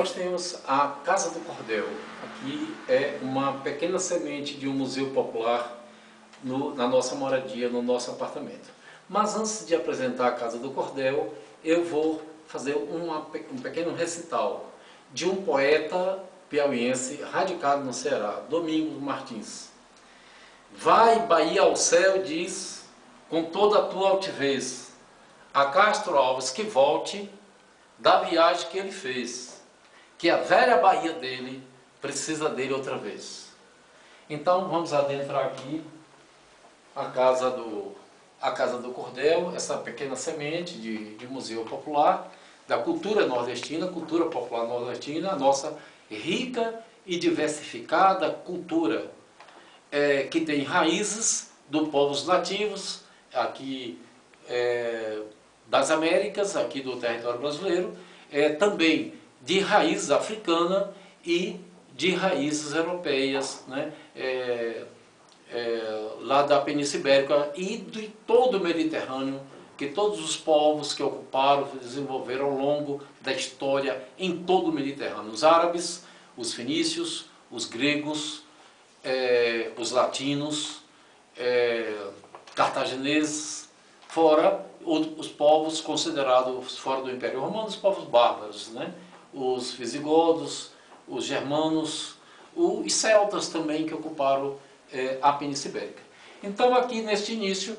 nós temos a Casa do Cordel. Aqui é uma pequena semente de um museu popular na nossa moradia, no nosso apartamento. Mas antes de apresentar a Casa do Cordel, eu vou fazer um pequeno recital de um poeta piauiense radicado no Ceará, Domingos Martins. Vai, Bahia ao céu, diz, com toda a tua altivez, a Castro Alves que volte da viagem que ele fez, que a velha Bahia dele precisa dele outra vez. Então vamos adentrar aqui a Casa do Cordel, essa pequena semente de museu popular, da cultura nordestina, cultura popular nordestina, a nossa rica e diversificada cultura, que tem raízes dos povos nativos, aqui das Américas, aqui do território brasileiro, também de raiz africana e de raízes europeias, né? Lá da Península Ibérica e de todo o Mediterrâneo, que todos os povos que ocuparam, desenvolveram ao longo da história em todo o Mediterrâneo. Os árabes, os fenícios, os gregos, os latinos, cartagineses, fora os povos considerados fora do Império Romano, os povos bárbaros, né? Os visigodos, os germanos, os celtas também que ocuparam a Península Ibérica. Então aqui neste início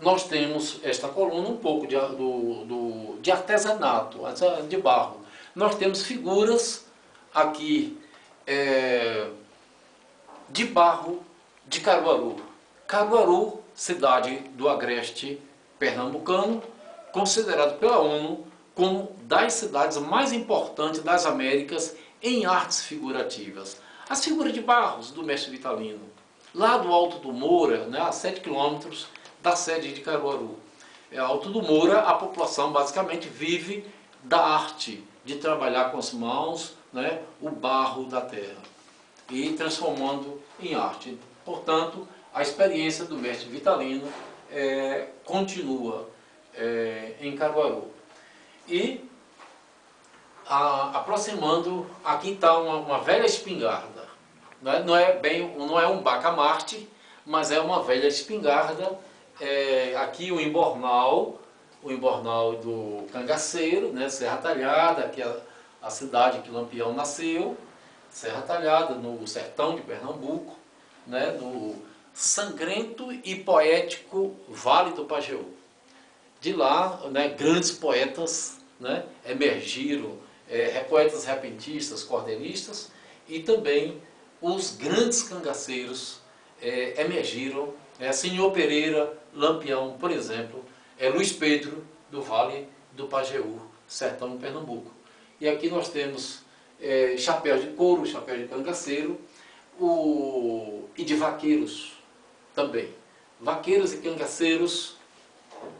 nós temos esta coluna um pouco de artesanato, de barro. Nós temos figuras aqui de barro de Caruaru. Caruaru, cidade do agreste pernambucano, considerado pela ONU como das cidades mais importantes das Américas em artes figurativas. As figuras de barros do mestre Vitalino, lá do Alto do Moura, né, a 7 quilômetros da sede de Caruaru. Alto do Moura, a população basicamente vive da arte, de trabalhar com as mãos, né, o barro da terra, e transformando em arte. Portanto, a experiência do mestre Vitalino continua em Caruaru. E aproximando, aqui está uma velha espingarda. Não é um bacamarte, mas é uma velha espingarda. Aqui o embornal do Cangaceiro, né, Serra Talhada, que é a cidade que Lampião nasceu, Serra Talhada, no sertão de Pernambuco, né, no sangrento e poético Vale do Pajeú. De lá, né, grandes poetas, né, emergiram, poetas repentistas, cordelistas, e também os grandes cangaceiros emergiram. Senhor Pereira, Lampião, por exemplo, Luiz Pedro, do Vale do Pajeú, sertão de Pernambuco. E aqui nós temos chapéu de couro, chapéu de cangaceiro, e de vaqueiros também. Vaqueiros e cangaceiros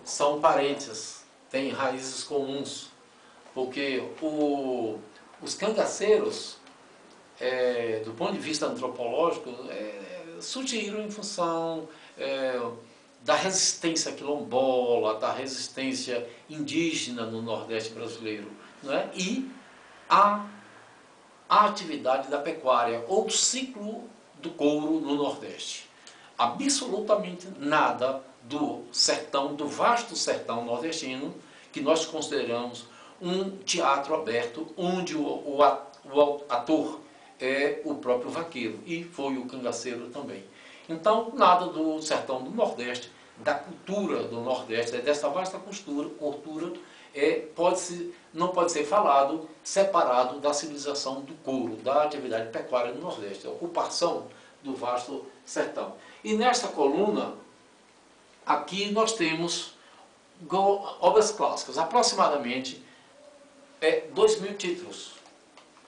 são parentes, têm raízes comuns, porque os cangaceiros, do ponto de vista antropológico, surgiram em função da resistência quilombola, da resistência indígena no Nordeste brasileiro, não é? E a atividade da pecuária, ou o ciclo do couro no Nordeste. Absolutamente nada do sertão, do vasto sertão nordestino, que nós consideramos um teatro aberto, onde o ator é o próprio vaqueiro, e foi o cangaceiro também. Então, nada do sertão do Nordeste, da cultura do Nordeste, dessa vasta cultura, não pode ser falado separado da civilização do couro, da atividade pecuária do Nordeste, a ocupação do vasto sertão. E nesta coluna, aqui nós temos obras clássicas, aproximadamente 2.000 títulos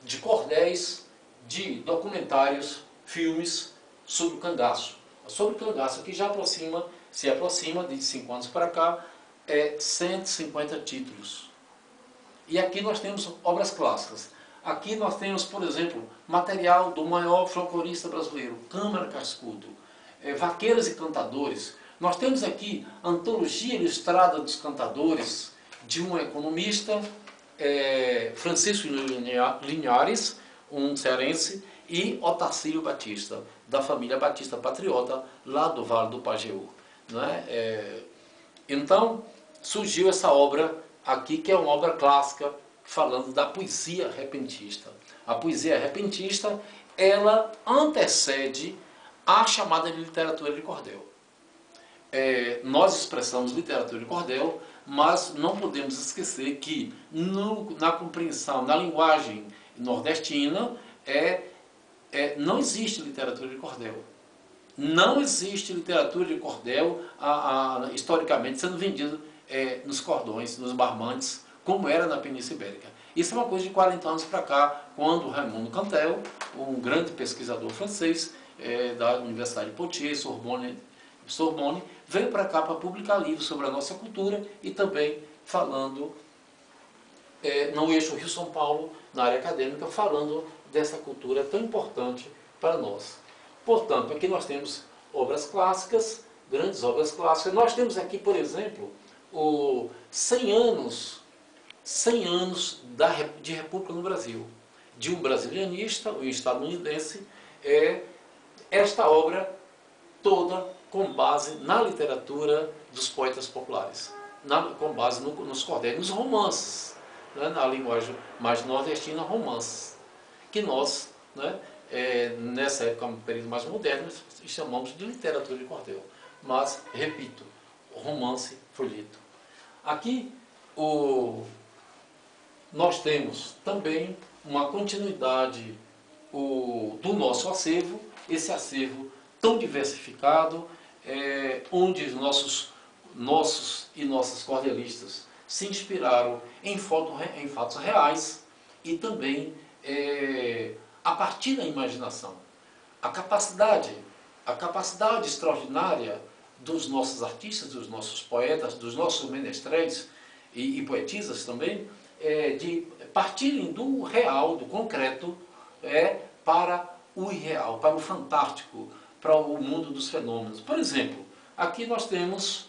de cordéis, de documentários, filmes sobre o cangaço. Sobre o cangaço, que já se aproxima de 5 anos para cá, 150 títulos. E aqui nós temos obras clássicas. Aqui nós temos, por exemplo, material do maior folclorista brasileiro, Câmara Cascudo, Vaqueiros e Cantadores. Nós temos aqui a Antologia Ilustrada dos Cantadores, de um economista, Francisco Linhares, um cearense, e Otacílio Batista, da família Batista Patriota, lá do Vale do Pajeú. Não é? Então, surgiu essa obra aqui, que é uma obra clássica, falando da poesia repentista. A poesia repentista, ela antecede a chamada de literatura de cordel. Nós expressamos literatura de cordel, mas não podemos esquecer que na compreensão, na linguagem nordestina, não existe literatura de cordel. Não existe literatura de cordel historicamente sendo vendida nos cordões, nos barmantes, como era na Península Ibérica. Isso é uma coisa de 40 anos para cá, quando Raimundo Cantel, um grande pesquisador francês da Universidade de Poitiers, Sorbonne, veio para cá para publicar livros sobre a nossa cultura e também falando no eixo Rio-São Paulo, na área acadêmica, falando dessa cultura tão importante para nós. Portanto, aqui nós temos obras clássicas, grandes obras clássicas. Nós temos aqui, por exemplo, 100 anos de República no Brasil, de um brasilianista, um estadunidense, esta obra toda com base na literatura dos poetas populares, com base nos cordéis, nos romances, né, na linguagem mais nordestina, romances, que nós, né, nessa época, um período mais moderno, chamamos de literatura de cordel. Mas, repito, romance folheto. Aqui, nós temos também uma continuidade do nosso acervo, esse acervo tão diversificado, onde nossos e nossas cordelistas se inspiraram em fatos reais e também a partir da imaginação. A capacidade extraordinária dos nossos artistas, dos nossos poetas, dos nossos menestréis e poetisas também, de partirem do real, do concreto, para o irreal, para o fantástico, para o mundo dos fenômenos. Por exemplo, aqui nós temos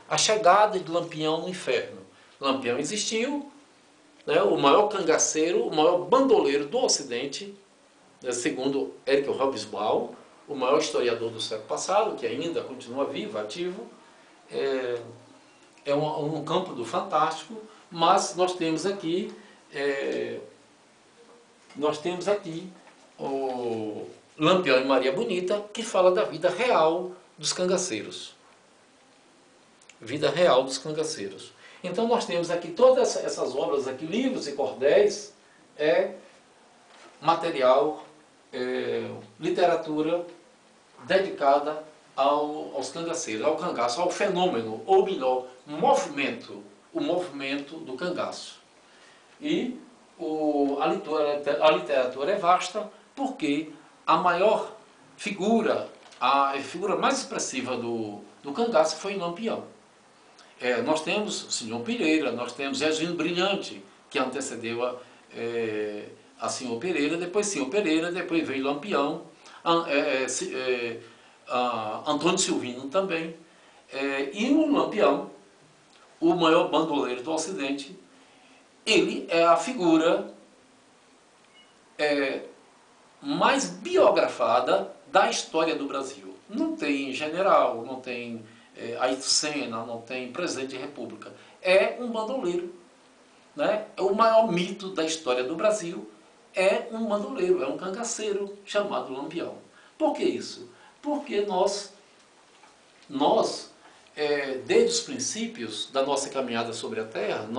a chegada de Lampião no inferno. Lampião existiu, né, o maior cangaceiro, o maior bandoleiro do Ocidente, né, segundo Eric Hobsbawm, o maior historiador do século passado, que ainda continua vivo, ativo. É um campo do fantástico, mas nós temos aqui o Lampião e Maria Bonita, que fala da vida real dos cangaceiros. Vida real dos cangaceiros. Então nós temos aqui todas essas obras, aqui, livros e cordéis, material, literatura dedicada aos cangaceiros, ao cangaço, ao fenômeno, ou melhor, o movimento do cangaço. E a literatura é vasta, porque a maior figura, a figura mais expressiva do cangaço foi Lampião. Nós temos Senhor Pereira, nós temos Jesuíno Brilhante, que antecedeu a Senhor Pereira, depois Senhor Pereira, depois veio Lampião, Antônio Silvino também, e o Lampião, o maior bandoleiro do Ocidente, ele é a figura mais biografada da história do Brasil. Não tem general, não tem Ayrton Senna, não tem presidente de república. É um bandoleiro. Né? O maior mito da história do Brasil é um bandoleiro, é um cangaceiro chamado Lampião. Por que isso? Porque nós desde os princípios da nossa caminhada sobre a Terra,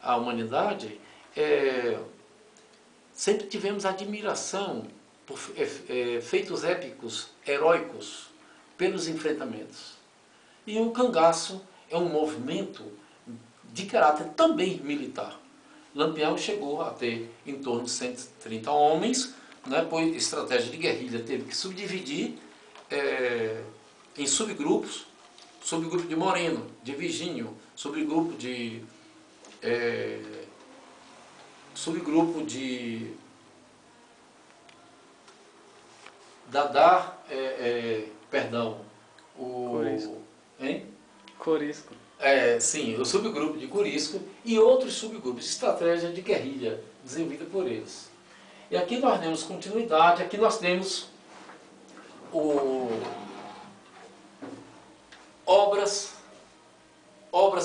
a humanidade, sempre tivemos admiração por feitos épicos, heróicos, pelos enfrentamentos. E o cangaço é um movimento de caráter também militar. Lampião chegou a ter em torno de 130 homens, né, por estratégia de guerrilha teve que subdividir em subgrupos, subgrupo de Moreno, de Virgínio, subgrupo de Dadar, perdão, Corisco. Hein? Corisco. Sim, o subgrupo de Curisco e outros subgrupos, estratégia de guerrilha desenvolvida por eles. E aqui nós temos continuidade, aqui nós temos obras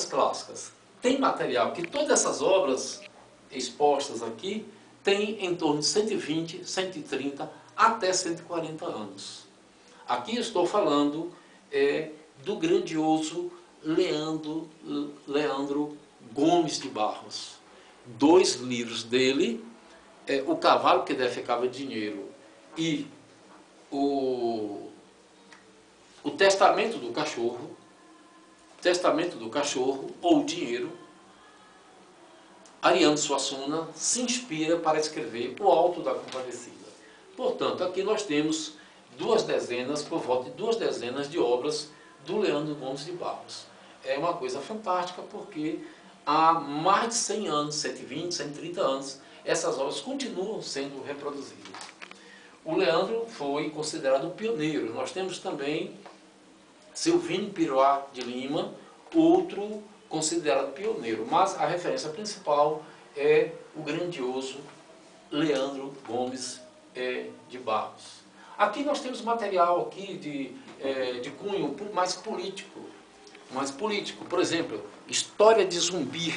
clássicas. Tem material que todas essas obras expostas aqui têm em torno de 120, 130 até 140 anos. Aqui eu estou falando do grandioso Leandro Gomes de Barros. 2 livros dele, O Cavalo que Defecava Dinheiro e o Testamento do Cachorro ou Dinheiro. Ariano Suassuna se inspira para escrever O Alto da Compadecida. Portanto, aqui nós temos por volta de 2 dezenas de obras do Leandro Gomes de Barros. É uma coisa fantástica porque há mais de 100 anos, 120, 130 anos, essas obras continuam sendo reproduzidas. O Leandro foi considerado pioneiro. Nós temos também Silvino Piroá de Lima, outro considerado pioneiro, mas a referência principal é o grandioso Leandro Gomes de Barros. Aqui nós temos material aqui de cunho mais político. Por exemplo, História de Zumbi.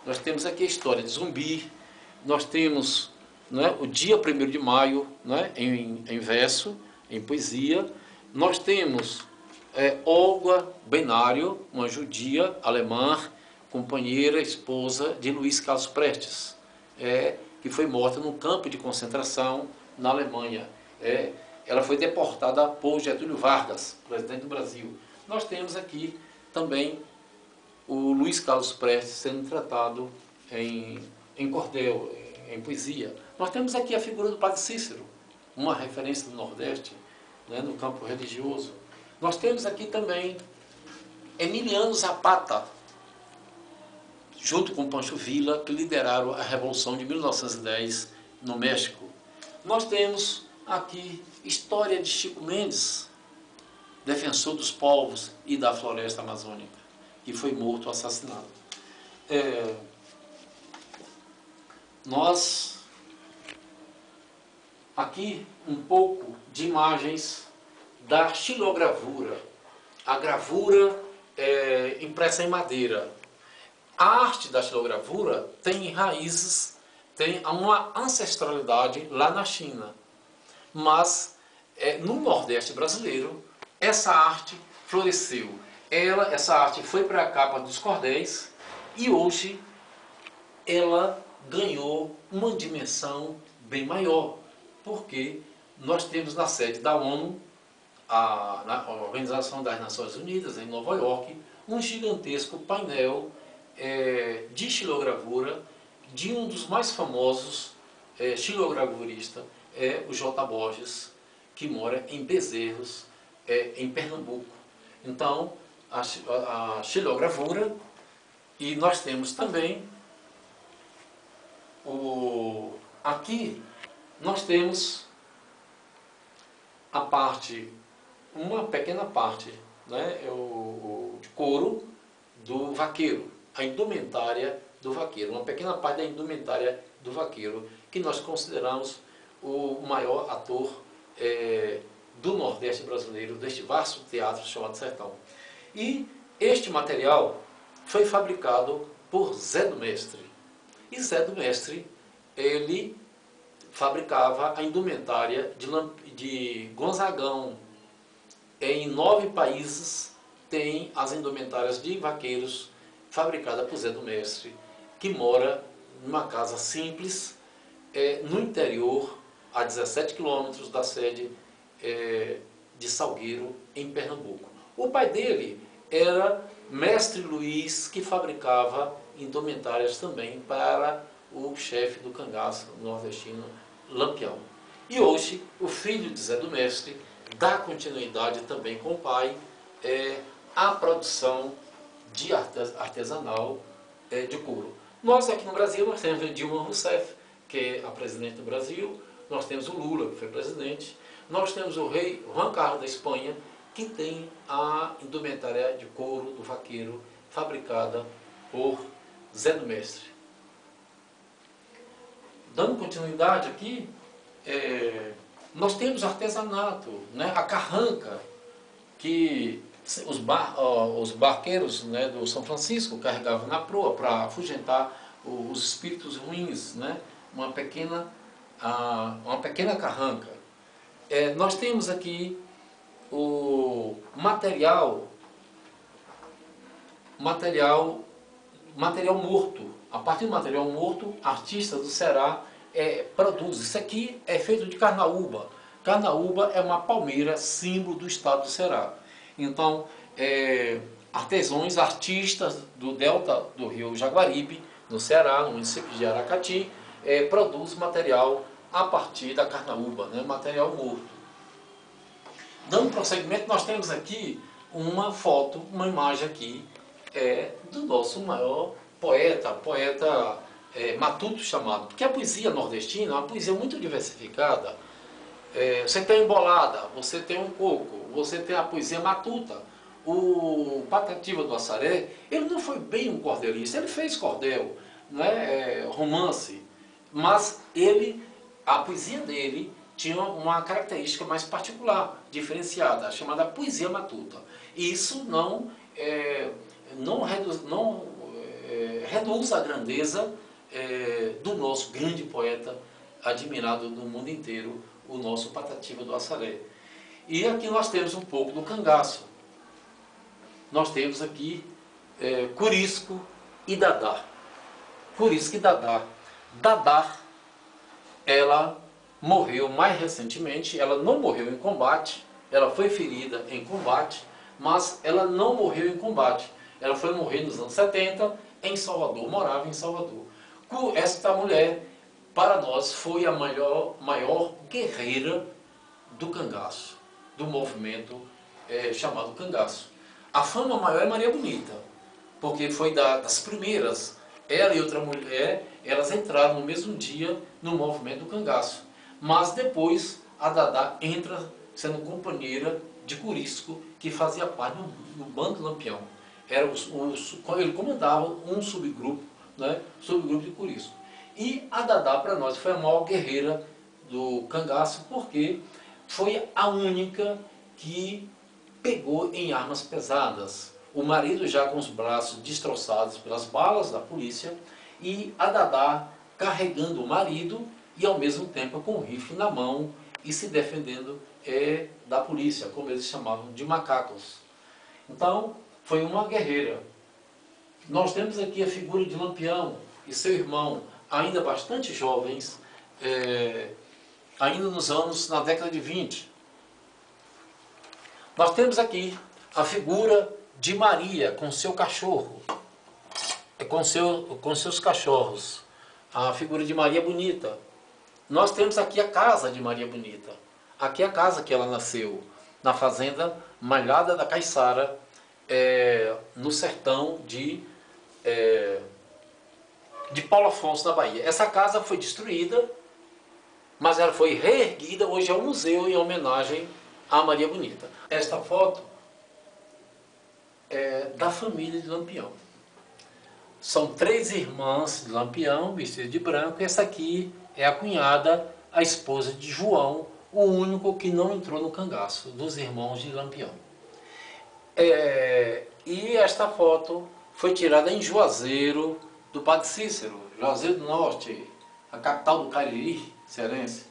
Nós temos aqui a História de Zumbi. Nós temos, o Dia 1º de Maio, em verso, em poesia. Nós temos Olga Benário, uma judia alemã, companheira, esposa de Luiz Carlos Prestes, que foi morta num campo de concentração na Alemanha. Ela foi deportada por Getúlio Vargas, presidente do Brasil. Nós temos aqui também o Luiz Carlos Prestes sendo tratado em cordel, em poesia. Nós temos aqui a figura do Padre Cícero, uma referência do Nordeste, no campo religioso. Nós temos aqui também Emiliano Zapata, junto com Pancho Villa, que lideraram a Revolução de 1910 no México. Nós temos aqui História de Chico Mendes, defensor dos povos e da floresta amazônica, que foi morto ou assassinado. Nós, aqui, um pouco de imagens da xilogravura, a gravura impressa em madeira. A arte da xilogravura tem raízes, tem uma ancestralidade lá na China, mas no Nordeste brasileiro essa arte floresceu. Essa arte foi para a capa dos cordéis e hoje ela ganhou uma dimensão bem maior, porque nós temos na sede da ONU, na Organização das Nações Unidas, em Nova York, um gigantesco painel de xilogravura de um dos mais famosos xilogravuristas, o J. Borges, que mora em Bezerros, em Pernambuco. Então, a xilogravura, e nós temos também aqui nós temos a parte, uma pequena parte, de couro do vaqueiro, a indumentária do vaqueiro, uma pequena parte da indumentária do vaqueiro, que nós consideramos o maior ator do Nordeste brasileiro, deste vasto teatro chamado Sertão. E este material foi fabricado por Zé do Mestre. E Zé do Mestre, ele fabricava a indumentária de Gonzagão. Em 9 países tem as indumentárias de vaqueiros fabricadas por Zé do Mestre, que mora numa casa simples, no interior, a 17 quilômetros da sede de Salgueiro, em Pernambuco. O pai dele era Mestre Luiz, que fabricava indumentárias também para o chefe do cangaço nordestino, Lampião. E hoje, o filho de Zé do Mestre dá continuidade também com o pai à produção de artesanal de couro. Nós aqui no Brasil, nós temos a Dilma Rousseff, que é a presidente do Brasil, nós temos o Lula, que foi presidente, nós temos o rei Juan Carlos da Espanha, que tem a indumentária de couro do vaqueiro fabricada por Zé do Mestre. Dando continuidade aqui, nós temos artesanato, né? A carranca, que os barqueiros, né, do São Francisco carregavam na proa para afugentar os espíritos ruins, né? Uma pequena carranca. Nós temos aqui o material morto. A partir do material morto, artistas do Ceará produzem. Isso aqui é feito de carnaúba. Carnaúba é uma palmeira, símbolo do estado do Ceará. Então, artistas do delta do rio Jaguaribe, no Ceará, no município de Aracati, produzem material a partir da carnaúba, né? Material morto. Dando prosseguimento, nós temos aqui uma foto, uma imagem aqui, do nosso maior poeta matuto chamado, porque a poesia nordestina é uma poesia muito diversificada. Você tem a embolada, você tem um coco, você tem a poesia matuta. O Patativa do Assaré, ele não foi bem um cordelista, ele fez cordel, né, romance, mas a poesia dele tinha uma característica mais particular, diferenciada, chamada poesia matuta. E isso não reduz a grandeza do nosso grande poeta, admirado no mundo inteiro, o nosso Patativa do Assaré. E aqui nós temos um pouco do cangaço. Nós temos aqui Curisco e Dadá. Curisco e Dadá. Dadá, ela morreu mais recentemente, ela não morreu em combate, ela foi ferida em combate, mas ela não morreu em combate. Ela foi morrer nos anos 70 em Salvador, morava em Salvador. Esta mulher, para nós, foi a maior guerreira do cangaço, do movimento chamado cangaço. A fama maior é Maria Bonita, porque foi das primeiras. Ela e outra mulher, elas entraram no mesmo dia no movimento do cangaço. Mas depois a Dadá entra sendo companheira de Curisco, que fazia parte do Bando Lampião. Ele comandava um subgrupo, né, subgrupo de Curisco. E a Dadá, para nós, foi a maior guerreira do cangaço, porque foi a única que pegou em armas pesadas. O marido já com os braços destroçados pelas balas da polícia, e a Dadá carregando o marido e ao mesmo tempo com o rifle na mão e se defendendo da polícia, como eles chamavam de macacos. Então, foi uma guerreira. Nós temos aqui a figura de Lampião e seu irmão, ainda bastante jovens, ainda na década de 20. Nós temos aqui a figura de Maria com seu cachorro, com seus cachorros, a figura de Maria Bonita. Nós temos aqui a casa de Maria Bonita. Aqui é a casa que ela nasceu, na fazenda Malhada da Caiçara, no sertão de Paulo Afonso, na Bahia. Essa casa foi destruída, mas ela foi reerguida, hoje é um museu em homenagem a Maria Bonita. Esta foto é da família de Lampião. São 3 irmãs de Lampião, vestidas de branco, e essa aqui é a cunhada, a esposa de João, o único que não entrou no cangaço, dos irmãos de Lampião. E esta foto foi tirada em Juazeiro do Padre Cícero, Juazeiro do Norte, a capital do Cariri cearense.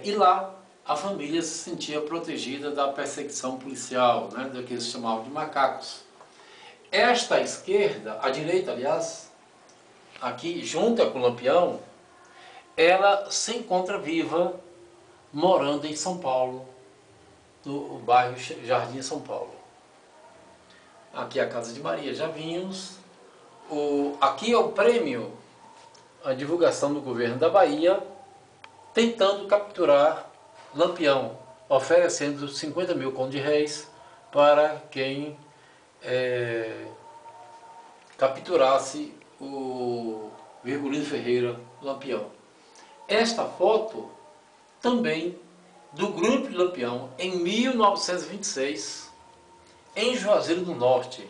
E lá a família se sentia protegida da perseguição policial, né, do que eles chamavam de macacos. Esta à esquerda, à direita aliás, aqui junta com o Lampião, ela se encontra viva morando em São Paulo, no bairro Jardim São Paulo. Aqui é a casa de Maria, já vimos. Aqui é o prêmio, a divulgação do governo da Bahia, tentando capturar Lampião, oferecendo 50 mil contos de réis para quem capturasse o Virgulino Ferreira Lampião. Esta foto também do grupo de Lampião, em 1926, em Juazeiro do Norte.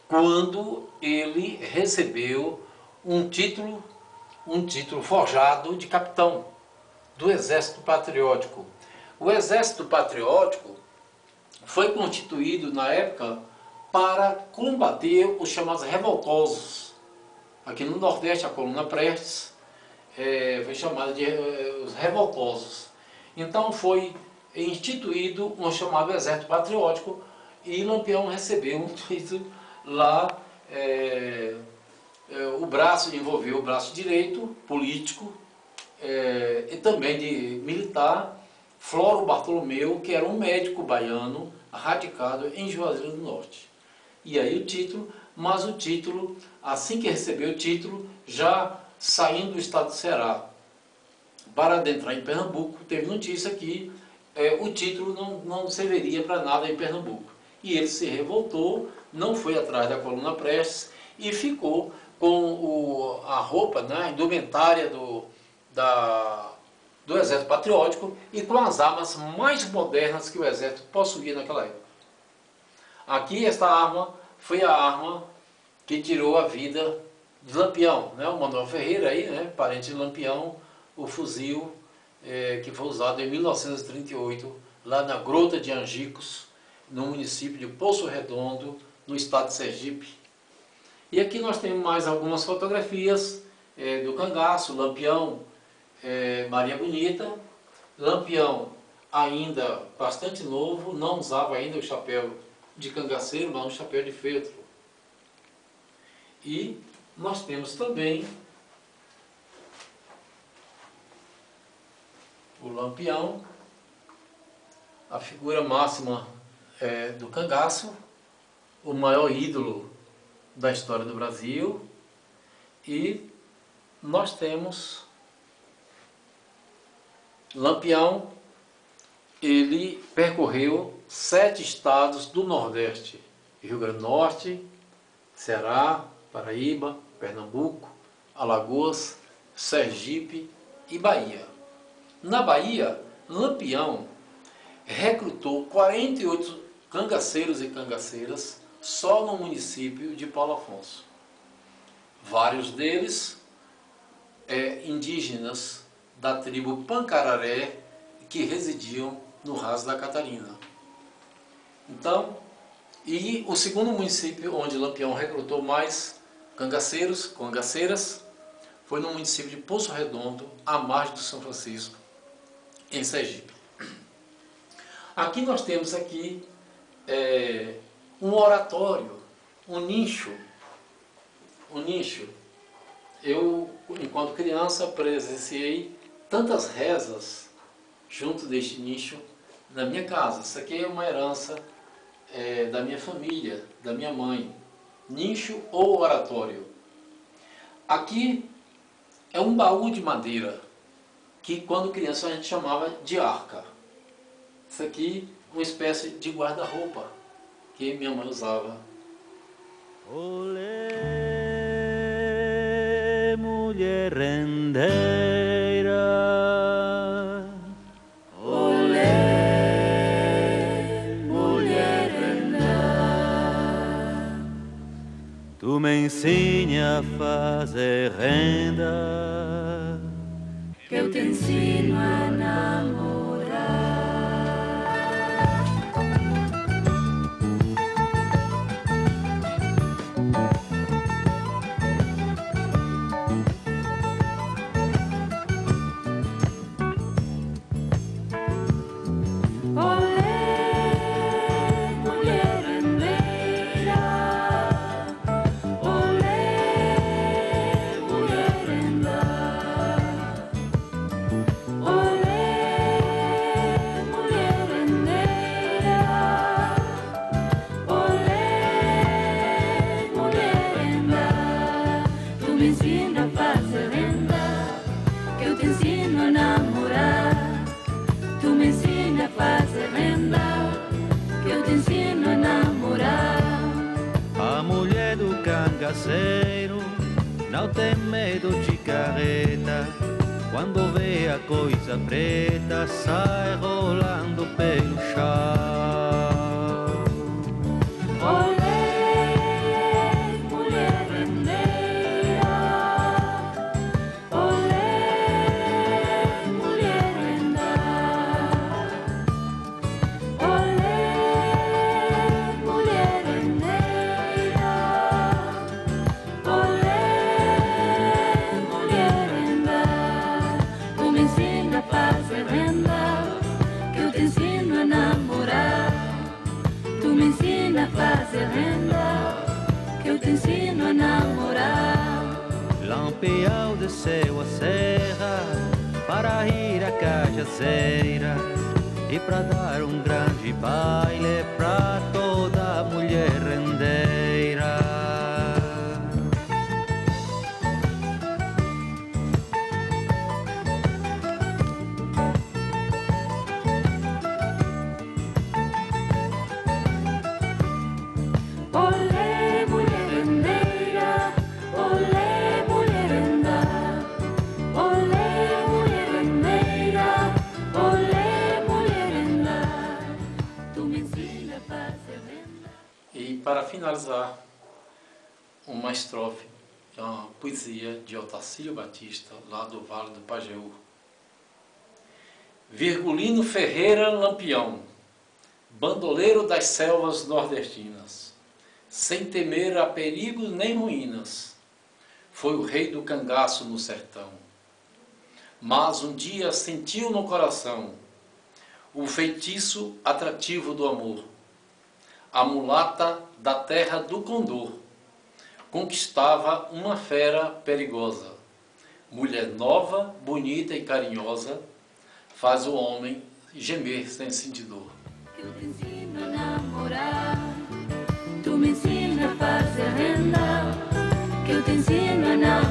quando ele recebeu um título forjado de capitão do Exército Patriótico. O Exército Patriótico foi constituído na época para combater os chamados revoltosos. Aqui no Nordeste, a coluna Prestes foi chamada de os revoltosos. Então foi instituído um chamado Exército Patriótico e Lampião recebeu um título lá. O braço envolveu o braço direito, político, e também de militar, Floro Bartolomeu, que era um médico baiano radicado em Juazeiro do Norte. E aí o título, mas o título, assim que recebeu o título, já saindo do estado do Ceará para adentrar em Pernambuco, teve notícia que o título não serviria para nada em Pernambuco. E ele se revoltou, não foi atrás da coluna Prestes e ficou com a roupa, né, a indumentária do Exército Patriótico e com as armas mais modernas que o Exército possuía naquela época. Aqui esta arma foi a arma que tirou a vida de Lampião, né, o Manuel Ferreira, aí, né, parente de Lampião, o fuzil que foi usado em 1938, lá na Grota de Angicos, no município de Poço Redondo, no estado de Sergipe. E aqui nós temos mais algumas fotografias do cangaço, Lampião, Maria Bonita. Lampião ainda bastante novo, não usava ainda o chapéu de cangaceiro, mas um chapéu de feltro. E nós temos também o Lampião, a figura máxima do cangaço, o maior ídolo da história do Brasil. E nós temos Lampião, ele percorreu 7 estados do Nordeste: Rio Grande do Norte, Ceará, Paraíba, Pernambuco, Alagoas, Sergipe e Bahia. Na Bahia, Lampião recrutou 48 cangaceiros e cangaceiras só no município de Paulo Afonso. Vários deles indígenas da tribo Pancararé que residiam no Raso da Catarina. Então, e o segundo município onde Lampião recrutou mais cangaceiros, cangaceiras, foi no município de Poço Redondo, à margem do São Francisco, em Sergipe. Aqui nós temos aqui um oratório, um nicho. Eu, enquanto criança, presenciei tantas rezas junto deste nicho na minha casa. Isso aqui é uma herança da minha família, da minha mãe. Nicho ou oratório. Aqui é um baú de madeira, que quando criança a gente chamava de arca. Isso aqui uma espécie de guarda-roupa que minha mãe usava. Olê, mulher rendeira, olê, mulher rendeira, tu me ensina a fazer renda, que eu te ensino a namorar. Não tem medo de carreta, quando vê a coisa preta, sai rolando pelo chão. Olê, fazer renda, que eu te ensino a namorar. Lampião desceu a serra para ir à cajazeira e para dar um grande baile para toda mulher rendeira. Olé, mulher rendeira, olé, mulher renda, olé, mulher rendeira, olé, mulher renda, tu me ensina a fazer renda. E para finalizar, uma estrofe, uma poesia de Otacílio Batista, lá do Vale do Pajeú. Virgulino Ferreira Lampião, bandoleiro das selvas nordestinas, sem temer a perigos nem ruínas, foi o rei do cangaço no sertão. Mas um dia sentiu no coração o feitiço atrativo do amor. A mulata da terra do Condor conquistava uma fera perigosa. Mulher nova, bonita e carinhosa, faz o homem gemer sem sentir dor. Eu te ensino a namorar, tu me ensina a fazer renda, que eu te ensino a namorar.